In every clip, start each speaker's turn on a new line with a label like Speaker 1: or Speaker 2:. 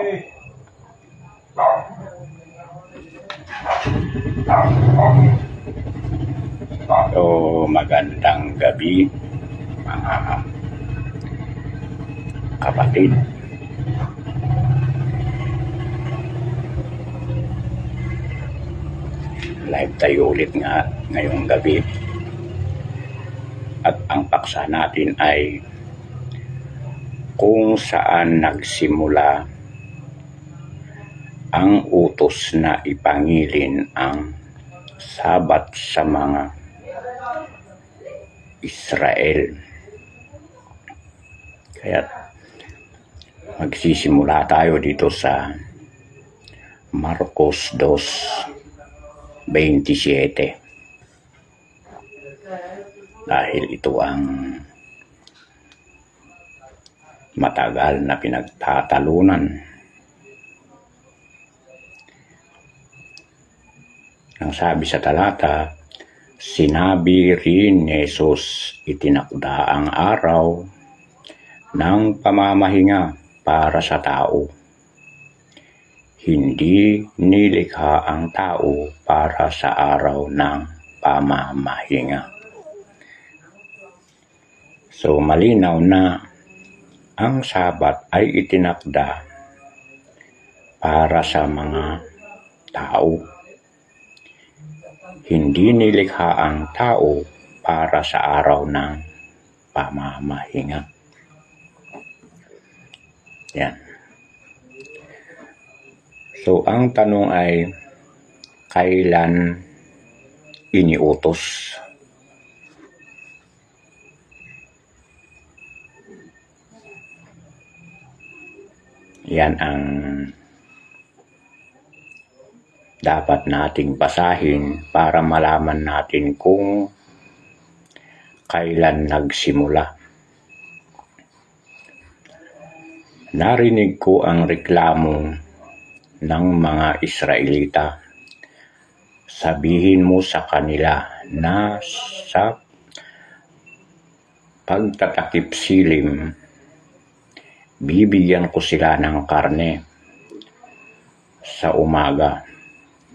Speaker 1: So, magandang gabi mga kapatid. Live tayo ulit nga ngayong gabi. At ang paksa natin ay kung saan nagsimula ang utos na ipangilin ang Sabat sa mga Israel. Kaya magsisimula tayo dito sa Marcos 2:27 dahil ito ang matagal na pinagtatalunan. Ang sabi sa talata, sinabi rin ni Jesus, itinakda ang araw ng pamamahinga para sa tao. Hindi nilikha ang tao para sa araw ng pamamahinga. So malinaw na ang Sabat ay itinakda para sa mga tao. Hindi nilikha ang tao para sa araw ng pamamahinga. Yan. So, ang tanong ay, kailan iniutos? Yan ang dapat nating basahin para malaman natin kung kailan nagsimula. Narinig ko ang reklamo ng mga Israelita. Sabihin mo sa kanila na sa pagtatakip silim, bibigyan ko sila ng karne. Sa umaga,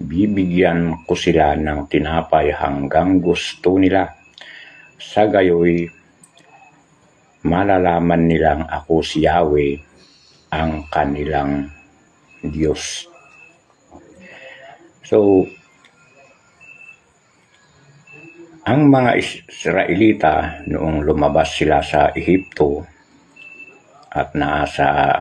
Speaker 1: bibigyan ko sila ng tinapay hanggang gusto nila. Sa gayoy, malalaman nilang ako si Yahweh, ang kanilang Diyos. So, ang mga Israelita noong lumabas sila sa Ehipto at nasa